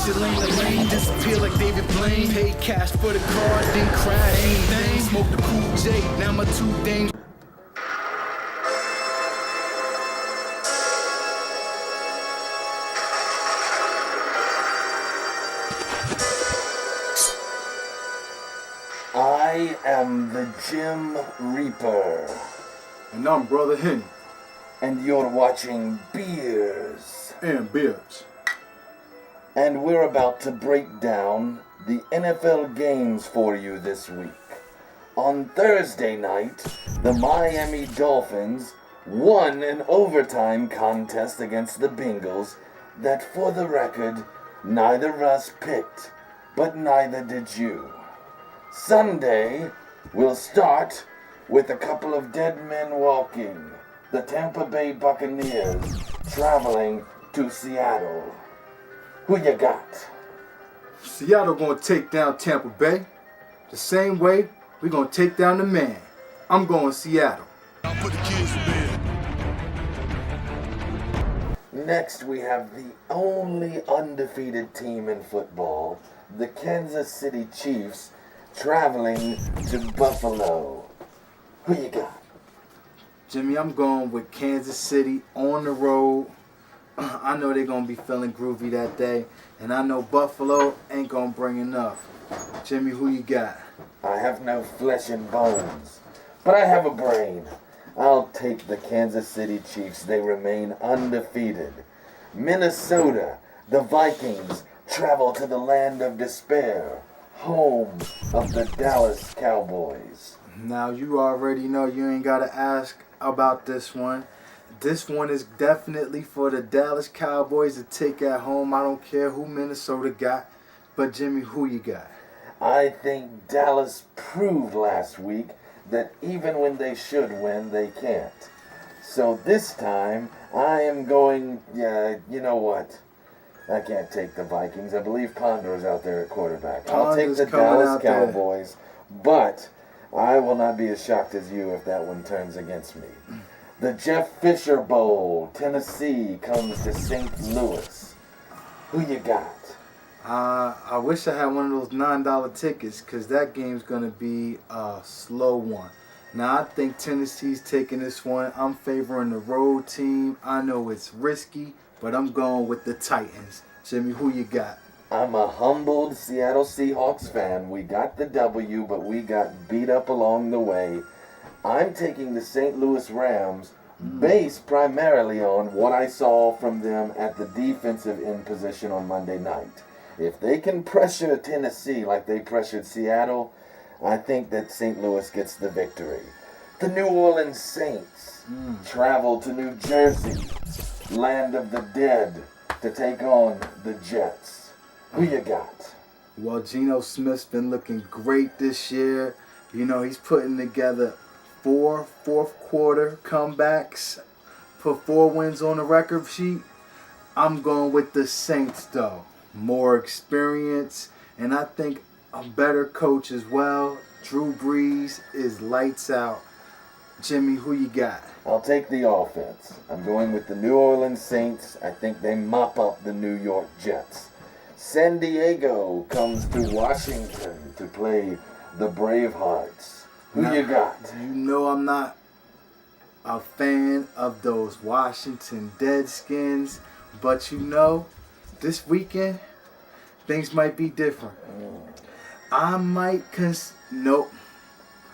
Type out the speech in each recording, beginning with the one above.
shit lane to lane, disappear like David Blaine. Paid cash for the car, didn't crash anything. Smoked the cool J, now my two dames. I am the Jim Reaper. And I'm Brother Henny. And you're watching Beers and Beards. And we're about to break down the NFL games for you this week. On Thursday night, the Miami Dolphins won an overtime contest against the Bengals that, for the record, neither of us picked, but neither did you. Sunday, we'll start with a couple of dead men walking. The Tampa Bay Buccaneers traveling to Seattle. Who you got? Seattle gonna take down Tampa Bay the same way we're gonna take down the man. I'm going Seattle. I'll put the kids to bed. Next, we have the only undefeated team in football, the Kansas City Chiefs, traveling to Buffalo. Who you got? Jimmy, I'm going with Kansas City on the road. I know they're going to be feeling groovy that day. And I know Buffalo ain't going to bring enough. Jimmy, who you got? I have no flesh and bones, but I have a brain. I'll take the Kansas City Chiefs. They remain undefeated. Minnesota, the Vikings, travel to the land of despair, home of the Dallas Cowboys. Now, you already know, you ain't got to ask about this one. This one is definitely for the Dallas Cowboys to take at home. I don't care who Minnesota got, but Jimmy, who you got? I think Dallas proved last week that even when they should win, they can't. So this time, I am going, you know what? I can't take the Vikings. I believe Ponder's out there at quarterback. I'll take the Dallas Cowboys, but I will not be as shocked as you if that one turns against me. The Jeff Fisher Bowl, Tennessee, comes to St. Louis. Who you got? I wish I had one of those $9 tickets, because that game's going to be a slow one. Now, I think Tennessee's taking this one. I'm favoring the road team. I know it's risky, but I'm going with the Titans. Jimmy, who you got? I'm a humbled Seattle Seahawks fan. We got the W, but we got beat up along the way. I'm taking the St. Louis Rams, based primarily on what I saw from them at the defensive end position on Monday night. If they can pressure Tennessee like they pressured Seattle, I think that St. Louis gets the victory. The New Orleans Saints travel to New Jersey, land of the dead, to take on the Jets. Who you got? Well, Geno Smith's been looking great this year. You know, he's putting together 4 fourth-quarter comebacks, put 4 wins on the record sheet. I'm going with the Saints, though. More experience, and I think a better coach as well. Drew Brees is lights out. Jimmy, who you got? I'll take the offense. I'm going with the New Orleans Saints. I think they mop up the New York Jets. San Diego comes to Washington to play the Bravehearts. Who you got? You know I'm not a fan of those Washington Redskins, but you know, this weekend, things might be different. I might nope.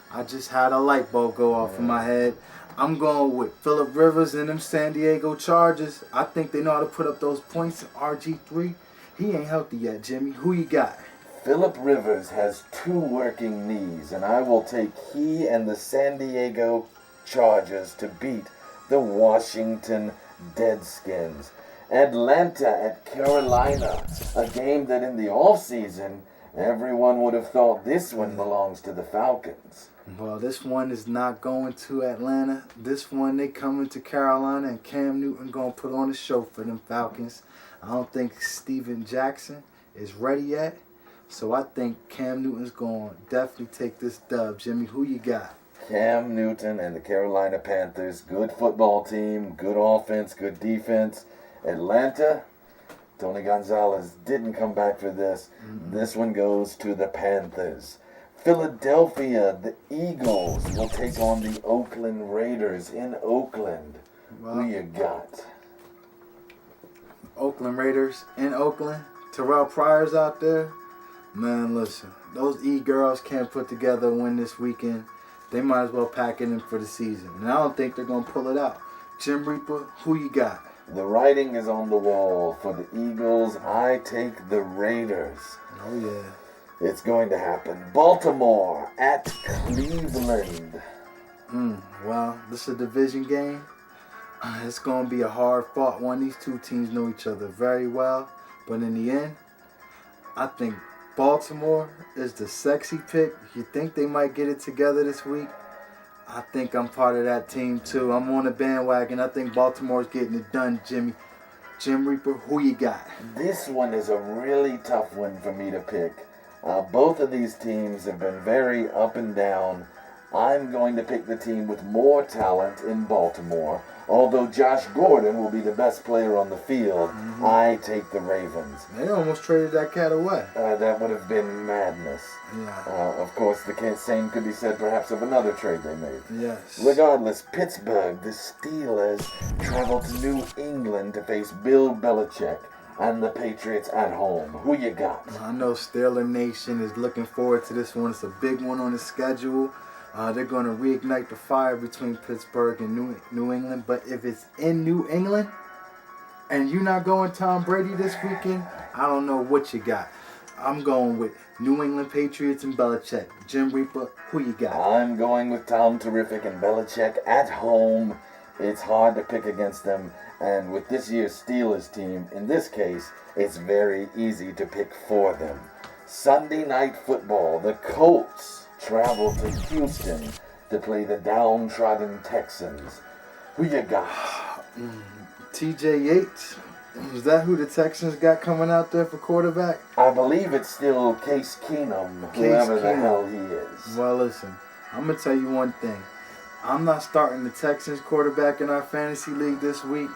I just had a light bulb go off in my head. I'm going with Phillip Rivers and them San Diego Chargers. I think they know how to put up those points. RG3, he ain't healthy yet, Jimmy. Who you got? Phillip Rivers has 2 working knees, and I will take he and the San Diego Chargers to beat the Washington Redskins. Atlanta at Carolina, a game that in the offseason, everyone would have thought this one belongs to the Falcons. Well, this one is not going to Atlanta. This one, they coming to Carolina, and Cam Newton going to put on a show for them Falcons. I don't think Steven Jackson is ready yet. So I think Cam Newton's going to definitely take this dub. Jimmy, who you got? Cam Newton and the Carolina Panthers. Good football team, good offense, good defense. Atlanta, Tony Gonzalez didn't come back for this. This one goes to the Panthers. Philadelphia, the Eagles will take on the Oakland Raiders in Oakland. Who you got? Oakland Raiders in Oakland. Terrell Pryor's out there. Man, listen. Those E-girls can't put together a win this weekend. They might as well pack it in for the season. And I don't think they're going to pull it out. Jim Reaper, who you got? The writing is on the wall for the Eagles. I take the Raiders. Oh, yeah. It's going to happen. Baltimore at Cleveland. Well, this is a division game. It's going to be a hard-fought one. These two teams know each other very well. But in the end, I think Baltimore is the sexy pick. You think they might get it together this week? I think I'm part of that team, too. I'm on the bandwagon. I think Baltimore's getting it done, Jimmy. Jim Reaper, who you got? This one is a really tough one for me to pick. Both of these teams have been very up and down. I'm going to pick the team with more talent in Baltimore. Although Josh Gordon will be the best player on the field, I take the Ravens. They almost traded that cat away. That would have been madness. Yeah. Of course, the same could be said perhaps of another trade they made. Yes. Regardless, Pittsburgh, the Steelers, travel to New England to face Bill Belichick and the Patriots at home. Who you got? I know Steeler Nation is looking forward to this one. It's a big one on the schedule. They're going to reignite the fire between Pittsburgh and New England. But if it's in New England and you're not going Tom Brady this weekend, I don't know what you got. I'm going with New England Patriots and Belichick. Jim Reaper, who you got? I'm going with Tom Terrific and Belichick at home. It's hard to pick against them. And with this year's Steelers team, in this case, it's very easy to pick for them. Sunday Night Football, the Colts travel to Houston to play the downtrodden Texans. Who you got? TJ Yates. Is that who the Texans got coming out there for quarterback? I believe it's still Case Keenum, whoever the hell he is. Well, listen, I'm going to tell you one thing. I'm not starting the Texans quarterback in our fantasy league this week.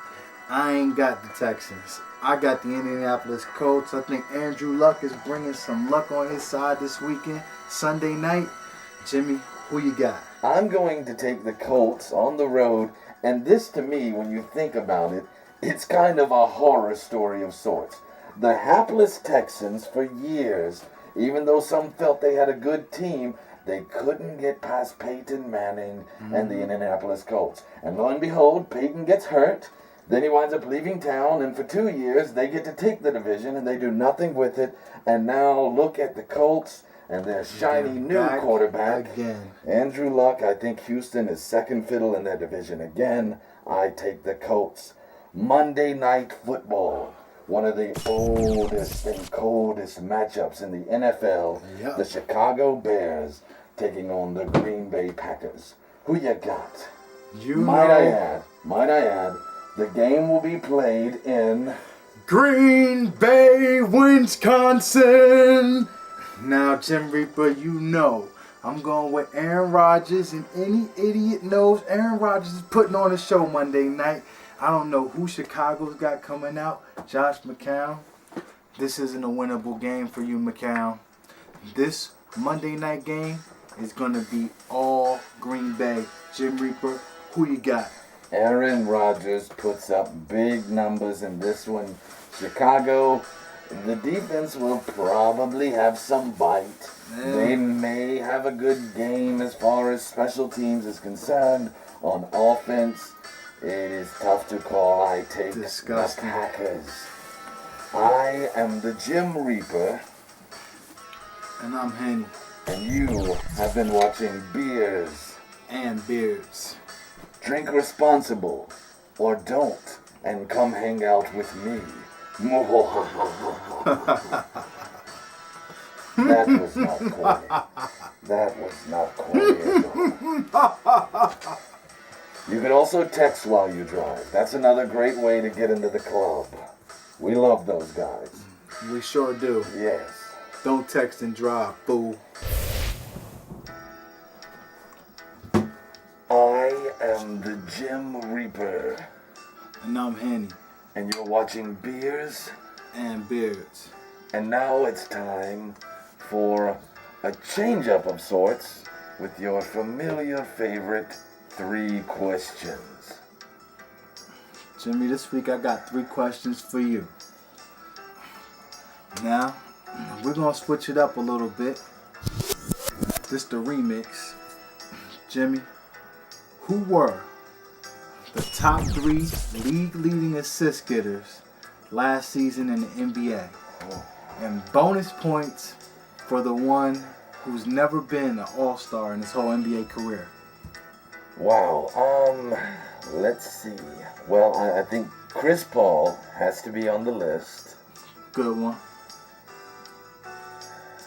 I ain't got the Texans. I got the Indianapolis Colts. I think Andrew Luck is bringing some luck on his side this weekend. Sunday night. Jimmy, who you got? I'm going to take the Colts on the road. And this, to me, when you think about it, it's kind of a horror story of sorts. The hapless Texans, for years, even though some felt they had a good team, they couldn't get past Peyton Manning and the Indianapolis Colts. And lo and behold, Peyton gets hurt. Then he winds up leaving town, and for 2 years, they get to take the division, and they do nothing with it. And now look at the Colts and their shiny new quarterback. Again. Andrew Luck. I think Houston is second fiddle in their division again. I take the Colts. Monday Night Football. One of the oldest and coldest matchups in the NFL. Yep. The Chicago Bears taking on the Green Bay Packers. Who you got? Might I add, the game will be played in Green Bay, Wisconsin. Now, Jim Reaper, you know I'm going with Aaron Rodgers, and any idiot knows Aaron Rodgers is putting on a show Monday night. I don't know who Chicago's got coming out. Josh McCown. This isn't a winnable game for you, McCown. This Monday night game is going to be all Green Bay. Jim Reaper, who you got? Aaron Rodgers puts up big numbers in this one. Chicago, the defense will probably have some bite. They may have a good game as far as special teams is concerned. On offense, it is tough to call. I take the Packers. I am the Jim Reaper. And I'm Henny. And you have been watching Beers and Beards. Drink responsible, or don't, and come hang out with me. That was not corny. That was not corny at all. You can also text while you drive. That's another great way to get into the club. We love those guys. We sure do. Yes. Don't text and drive, fool. I am the Jim Reaper. And I'm Henny. And you're watching Beers And Beards. And now it's time for a change-up of sorts with your familiar favorite 3 questions. Jimmy, this week I got 3 questions for you. Now, we're going to switch it up a little bit. This the remix. Jimmy, who were the top 3 league-leading assist getters last season in the NBA? And bonus points for the one who's never been an all-star in his whole NBA career. Wow, let's see. Well, I think Chris Paul has to be on the list. Good one.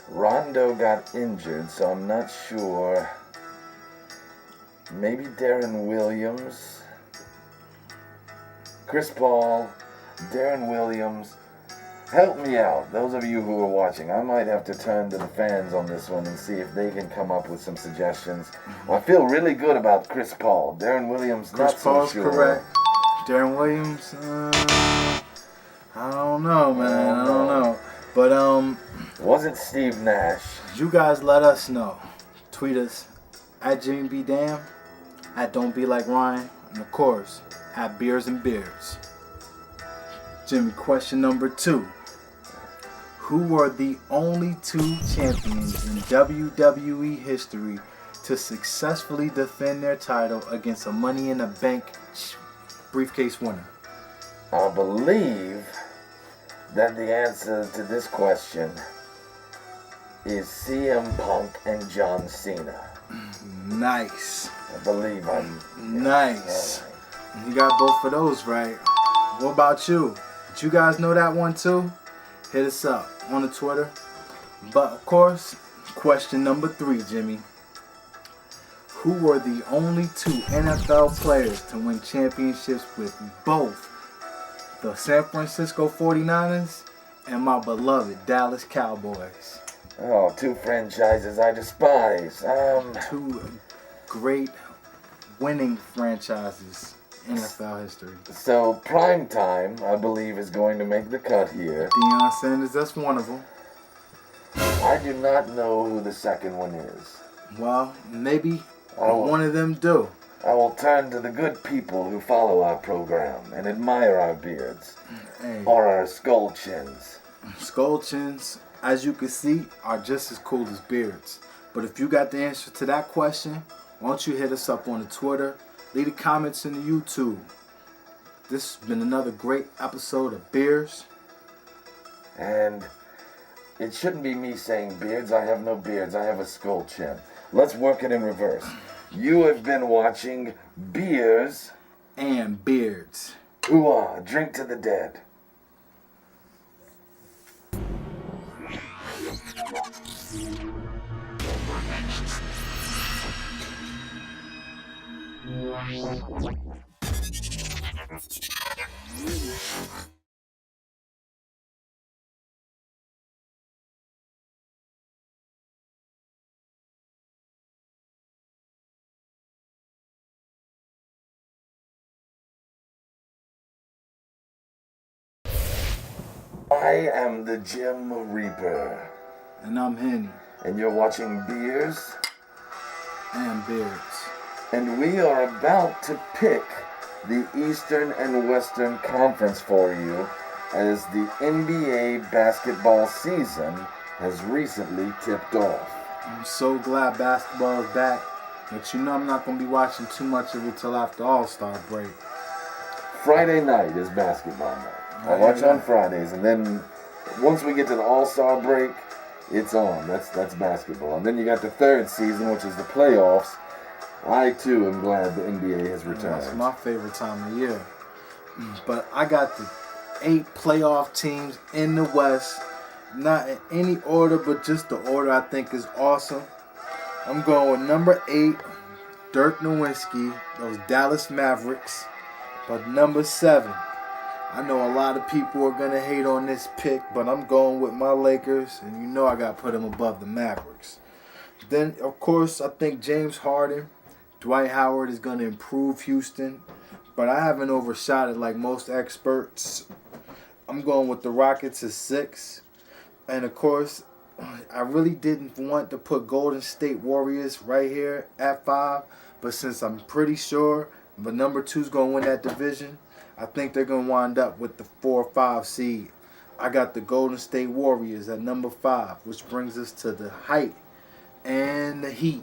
Rondo got injured, so I'm not sure. Maybe Darren Williams. Chris Paul, Darren Williams. Help me out, those of you who are watching. I might have to turn to the fans on this one and see if they can come up with some suggestions. I feel really good about Chris Paul. Darren Williams, Chris not so Paul's sure. correct. Darren Williams, I don't know, man. I don't know. But Wasn't Steve Nash. you guys let us know. Tweet us at Jimmy B. Dam, at Don't Be Like Ryan, and of course at Beers&Beards. Jimmy, question number 2. Who were the only 2 champions in WWE history to successfully defend their title against a Money in the Bank briefcase winner? I believe that the answer to this question is CM Punk and John Cena. Nice. I believe I'm... Nice. You got both of those right. What about you? Did you guys know that one too? Hit us up on the Twitter. But of course, question number 3, Jimmy. Who were the only 2 NFL players to win championships with both the San Francisco 49ers and my beloved Dallas Cowboys? Oh, 2 franchises I despise. 2 great winning franchises in NFL history. So, Prime Time, I believe, is going to make the cut here. Deion Sanders, that's one of them. I do not know who the second one is. Well, maybe one of them do. I will turn to the good people who follow our program and admire our beards. Hey, Or our skull chins. skull chins, as you can see, are just as cool as beards. But if you got the answer to that question, why don't you hit us up on the Twitter, leave the comments in the YouTube. This has been another great episode of Beers. And it shouldn't be me saying beards. I have no beards. I have a skull chin. Let's work it in reverse. You have been watching Beers And Beards. Ooh-ah, drink to the dead. I am the Jim Reaper, And I'm Henny. and you're watching Beers, And Beards. and we are about to pick the Eastern and Western Conference for you as the NBA basketball season has recently tipped off. I'm so glad basketball is back. But you know I'm not going to be watching too much of it till after All-Star break. Friday night is basketball night. I watch on Fridays, and then once we get to the All-Star break, it's on. That's basketball. And then you got the third season, which is the playoffs. I, too, am glad the NBA has returned. That's my favorite time of year. But I got the 8 playoff teams in the West. Not in any order, but just the order I think is awesome. I'm going with number 8, Dirk Nowitzki, those Dallas Mavericks. But number 7, I know a lot of people are going to hate on this pick, but I'm going with my Lakers, and you know I got to put them above the Mavericks. Then, of course, I think James Harden, Dwight Howard is going to improve Houston, but I haven't overshot it like most experts. I'm going with the Rockets at 6. And, of course, I really didn't want to put Golden State Warriors right here at 5. But since I'm pretty sure the number 2 is going to win that division, I think they're going to wind up with the 4 or 5 seed. I got the Golden State Warriors at number 5, which brings us to the height and the heat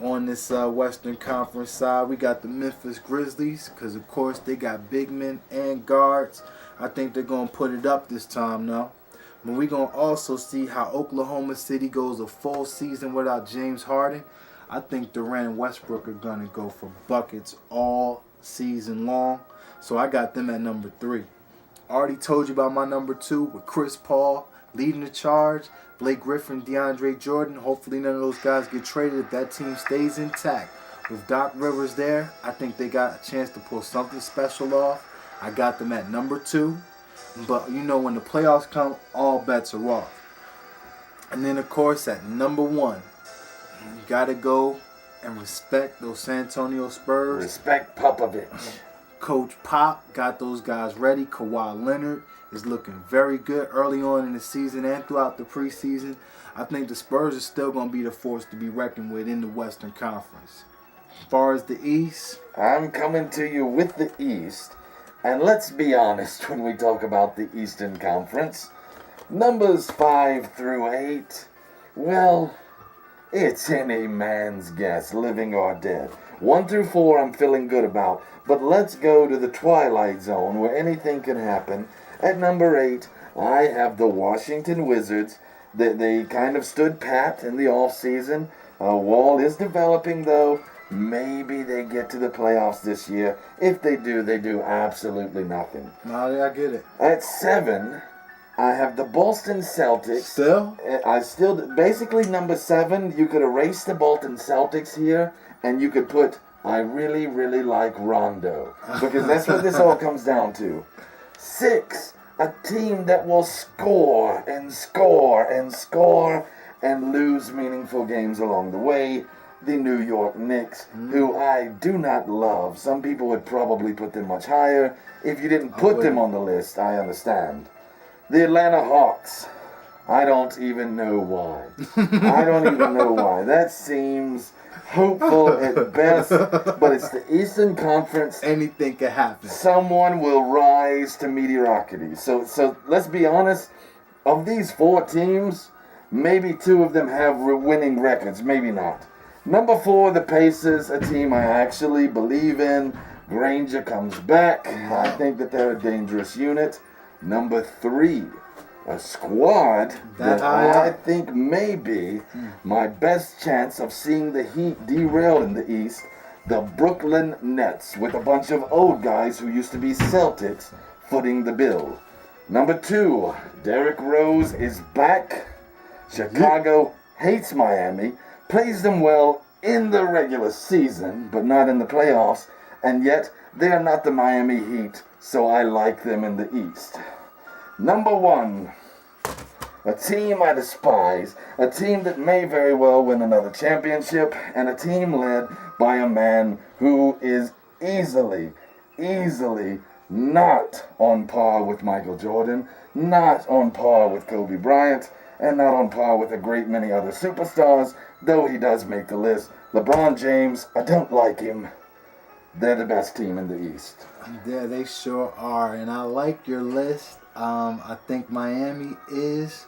on this Western Conference side. We got the Memphis Grizzlies because, of course, they got big men and guards. I think they're going to put it up this time now. But we're going to also see how Oklahoma City goes a full season without James Harden. I think Durant and Westbrook are going to go for buckets all season long. So I got them at number 3. Already told you about my number 2 with Chris Paul leading the charge. Blake Griffin, DeAndre Jordan. Hopefully none of those guys get traded if that team stays intact. With Doc Rivers there, I think they got a chance to pull something special off. I got them at number 2. But, you know, when the playoffs come, all bets are off. And then, of course, at number 1, you got to go and respect those San Antonio Spurs. Respect Popovich. Coach Pop got those guys ready. Kawhi Leonard is looking very good early on in the season and throughout the preseason. I think the Spurs are still going to be the force to be reckoned with in the Western Conference. As far as the East, I'm coming to you with the East. And let's be honest when we talk about the Eastern Conference. Numbers 5 through 8, well, it's any man's guess, living or dead. 1 through 4 I'm feeling good about. But let's go to the Twilight Zone where anything can happen. At number 8, I have the Washington Wizards. They kind of stood pat in the offseason. Wall is developing, though. Maybe they get to the playoffs this year. If they do absolutely nothing. no, I get it. At 7, I have the Boston Celtics. Still? Basically number 7, you could erase the Boston Celtics here, and you could put, I really, really like Rondo. Because that's what this all comes down to. 6, a team that will score and score and score and lose meaningful games along the way. The New York Knicks, who I do not love. Some people would probably put them much higher. If you didn't put them on the list, I understand. The Atlanta Hawks. I don't even know why. That seems hopeful at best, but it's the Eastern Conference. Anything can happen. Someone will rise to mediocrity. So let's be honest. Of these 4 teams, maybe 2 of them have winning records, maybe not. Number 4, the Pacers, a team I actually believe in. Granger comes back. I think that they're a dangerous unit. Number 3, a squad that I think may be my best chance of seeing the Heat derail in the East. The Brooklyn Nets, with a bunch of old guys who used to be Celtics footing the bill. Number 2, Derrick Rose is back. Chicago hates Miami. Plays them well in the regular season, but not in the playoffs, and yet they are not the Miami Heat, so I like them in the East. Number 1, a team I despise, a team that may very well win another championship, and a team led by a man who is easily not on par with Michael Jordan, not on par with Kobe Bryant, and not on par with a great many other superstars, though he does make the list. LeBron James, I don't like him. They're the best team in the East. Yeah, they sure are. And I like your list. I think Miami is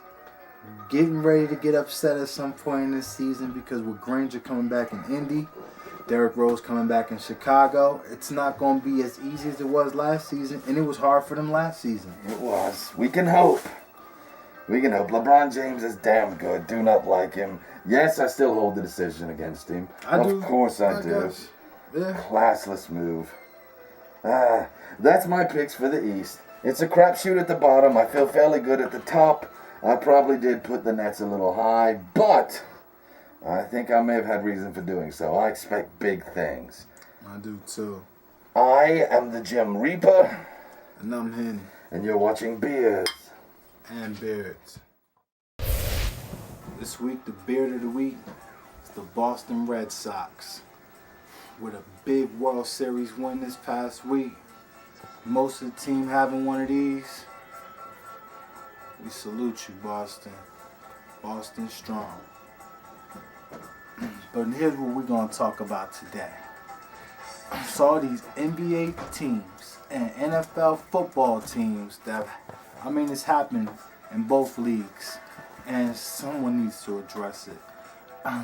getting ready to get upset at some point in this season because with Granger coming back in Indy, Derrick Rose coming back in Chicago, it's not going to be as easy as it was last season, and it was hard for them last season. It was. We can hope. LeBron James is damn good. Do not like him. Yes, I still hold the decision against him. Of course I do. Yeah. Classless move. That's my picks for the East. It's a crapshoot at the bottom. I feel fairly good at the top. I probably did put the Nets a little high, but I think I may have had reason for doing so. I expect big things. I do too. I am the Jim Reaper. And I'm Henny. And you're watching Beers and Beards. This week, the Beard of the Week is the Boston Red Sox. With a big World Series win this past week. Most of the team having one of these. We salute you, Boston. Boston strong. But here's what we're going to talk about today. Saw these NBA teams and NFL football teams that, it's happened in both leagues. And someone needs to address it.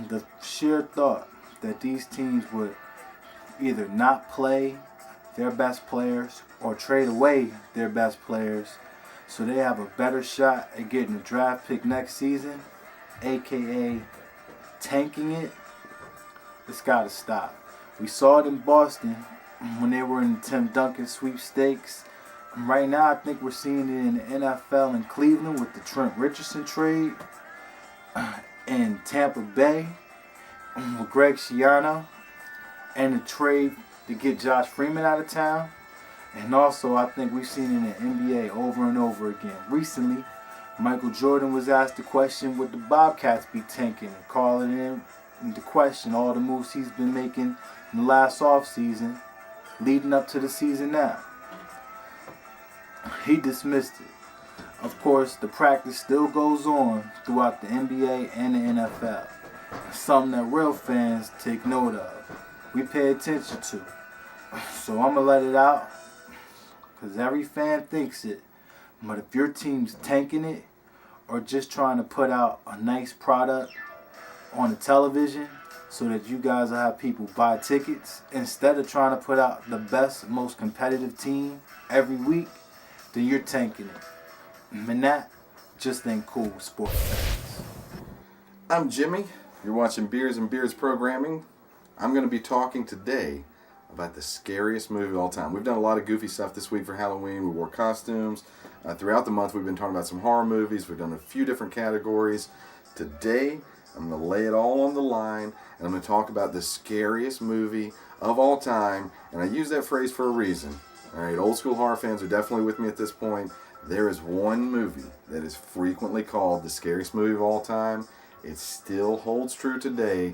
The sheer thought that these teams would either not play their best players or trade away their best players so they have a better shot at getting a draft pick next season, aka tanking it, it's got to stop. We saw it in Boston when they were in the Tim Duncan sweepstakes. Right now, I think we're seeing it in the NFL in Cleveland with the Trent Richardson trade, in Tampa Bay with Greg Schiano, and the trade to get Josh Freeman out of town. And also, I think we've seen it in the NBA over and over again. Recently, Michael Jordan was asked the question, would the Bobcats be tanking, and calling into question all the moves he's been making in the last offseason leading up to the season now. He dismissed it. Of course, the practice still goes on throughout the NBA and the NFL. Something that real fans take note of. We pay attention to. So I'm going to let it out because every fan thinks it. But if your team's tanking it or just trying to put out a nice product on the television so that you guys will have people buy tickets instead of trying to put out the best, most competitive team every week, then you're tanking it. And that just ain't cool with sports fans. I'm Jimmy. You're watching Beers and Beards programming. I'm going to be talking today about the scariest movie of all time. We've done a lot of goofy stuff this week for Halloween. We wore costumes. Throughout the month, we've been talking about some horror movies. We've done a few different categories. Today, I'm going to lay it all on the line, and I'm going to talk about the scariest movie of all time. And I use that phrase for a reason. All right, old school horror fans are definitely with me at this point. There is one movie that is frequently called the scariest movie of all time. It still holds true today.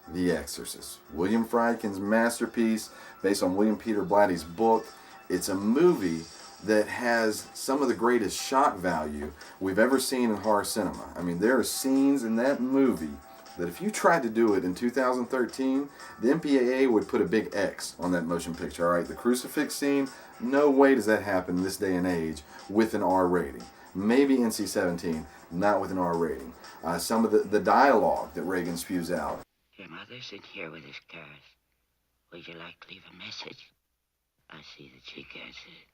The Exorcist. William Friedkin's masterpiece based on William Peter Blatty's book. It's a movie that has some of the greatest shock value we've ever seen in horror cinema. I mean, there are scenes in that movie that if you tried to do it in 2013, the MPAA would put a big X on that motion picture. All right, the crucifix scene, no way does that happen in this day and age with an R rating. Maybe NC-17, not with an R rating. Some of the dialogue that Reagan spews out. Your mother's in here with his cars. Would you like to leave a message? I see that she gets it.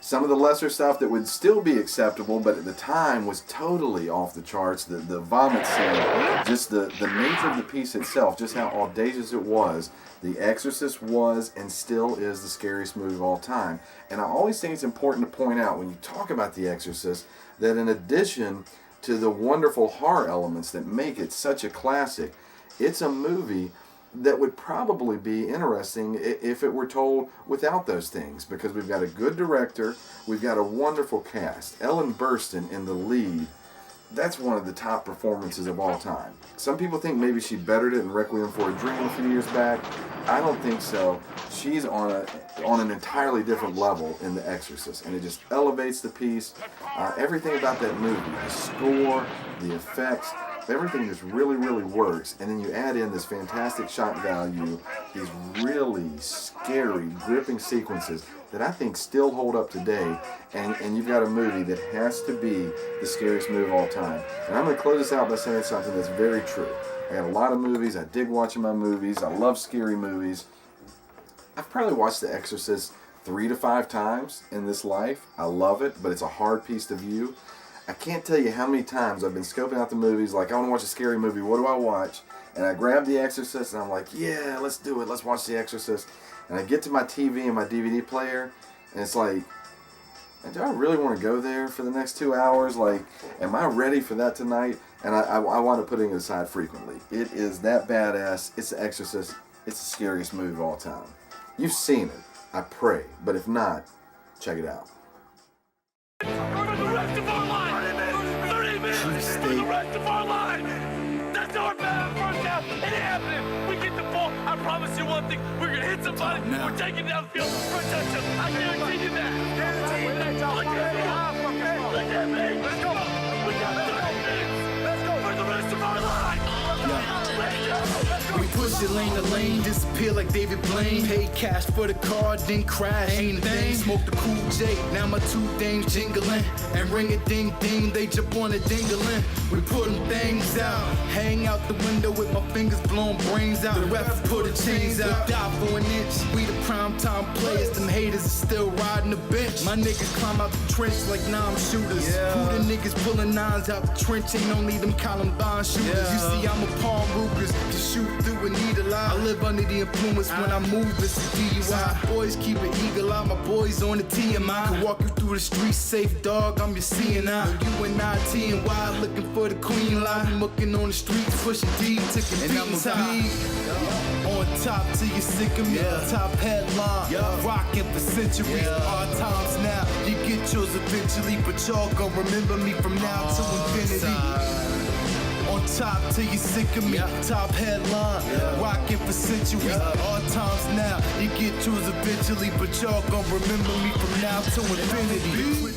Some of the lesser stuff that would still be acceptable, but at the time was totally off the charts. The vomit scene, just the nature of the piece itself, just how audacious it was. The Exorcist was and still is the scariest movie of all time. And I always think it's important to point out when you talk about The Exorcist that in addition to the wonderful horror elements that make it such a classic, it's a movie that would probably be interesting if it were told without those things, because we've got a good director, we've got a wonderful cast. Ellen Burstyn in the lead, that's one of the top performances of all time. Some people think maybe she bettered it in Requiem for a Dream a few years back. I don't think so. She's on an entirely different level in The Exorcist, and it just elevates the piece. Everything about that movie, the score, the effects, everything just really, really works. And then you add in this fantastic shock value, these really scary, gripping sequences that I think still hold up today. And you've got a movie that has to be the scariest movie of all time. And I'm going to close this out by saying something that's very true. I got a lot of movies. I dig watching my movies. I love scary movies. I've probably watched The Exorcist 3 to 5 times in this life. I love it, but it's a hard piece to view. I can't tell you how many times I've been scoping out the movies, like, I want to watch a scary movie, what do I watch? And I grab The Exorcist, and I'm like, yeah, let's do it, let's watch The Exorcist. And I get to my TV and my DVD player, and it's like, do I really want to go there for the next 2 hours? Like, am I ready for that tonight? And I want to put it aside frequently. It is that badass. It's The Exorcist. It's the scariest movie of all time. You've seen it, I pray. But if not, check it out. For the rest of our lives! 30 minutes for the rest of our lives! That's our bad first half. It happened. We get the ball. I promise you one thing. We're going to hit somebody. We're taking downfield for a touchdown. I guarantee you that. Look at me! Let's go! We got 30 minutes! Let's go for the rest of our lives! Let's go! We push it lane to lane, disappear like David Blaine. Pay cash for the car, then crash. Ain't a thing. Smoke the cool J, now my two dames jingling. And ring a ding ding, they jump on a dingling. We put them things out, hang out the window with my fingers blowing brains out. The refs put the chains out, die for an inch. We the prime time players, them haters are still riding the bench. My niggas climb out the trench like shooters. Who the niggas pulling nines out the trench? Ain't only them Columbine shooters. You see, I'm a palm Rugers to shoot through a needle eye. I live under the influence when I move, it's a DUI. Boys keep an eagle eye, my boys on the TMI. Can walk you through the streets safe, dog, I'm your CNI. You and I, T and Y, looking for the queen line. I'm looking on the streets, pushing D, taking beats. And I'm on top till you sick of me. Top headline, rocking for centuries. Our times now, you get yours eventually, but y'all gon' remember me from now to infinity. On top till you sick of me. Top headline, rocking for centuries. All times now, you get yours eventually, but y'all gon' remember me from now to infinity.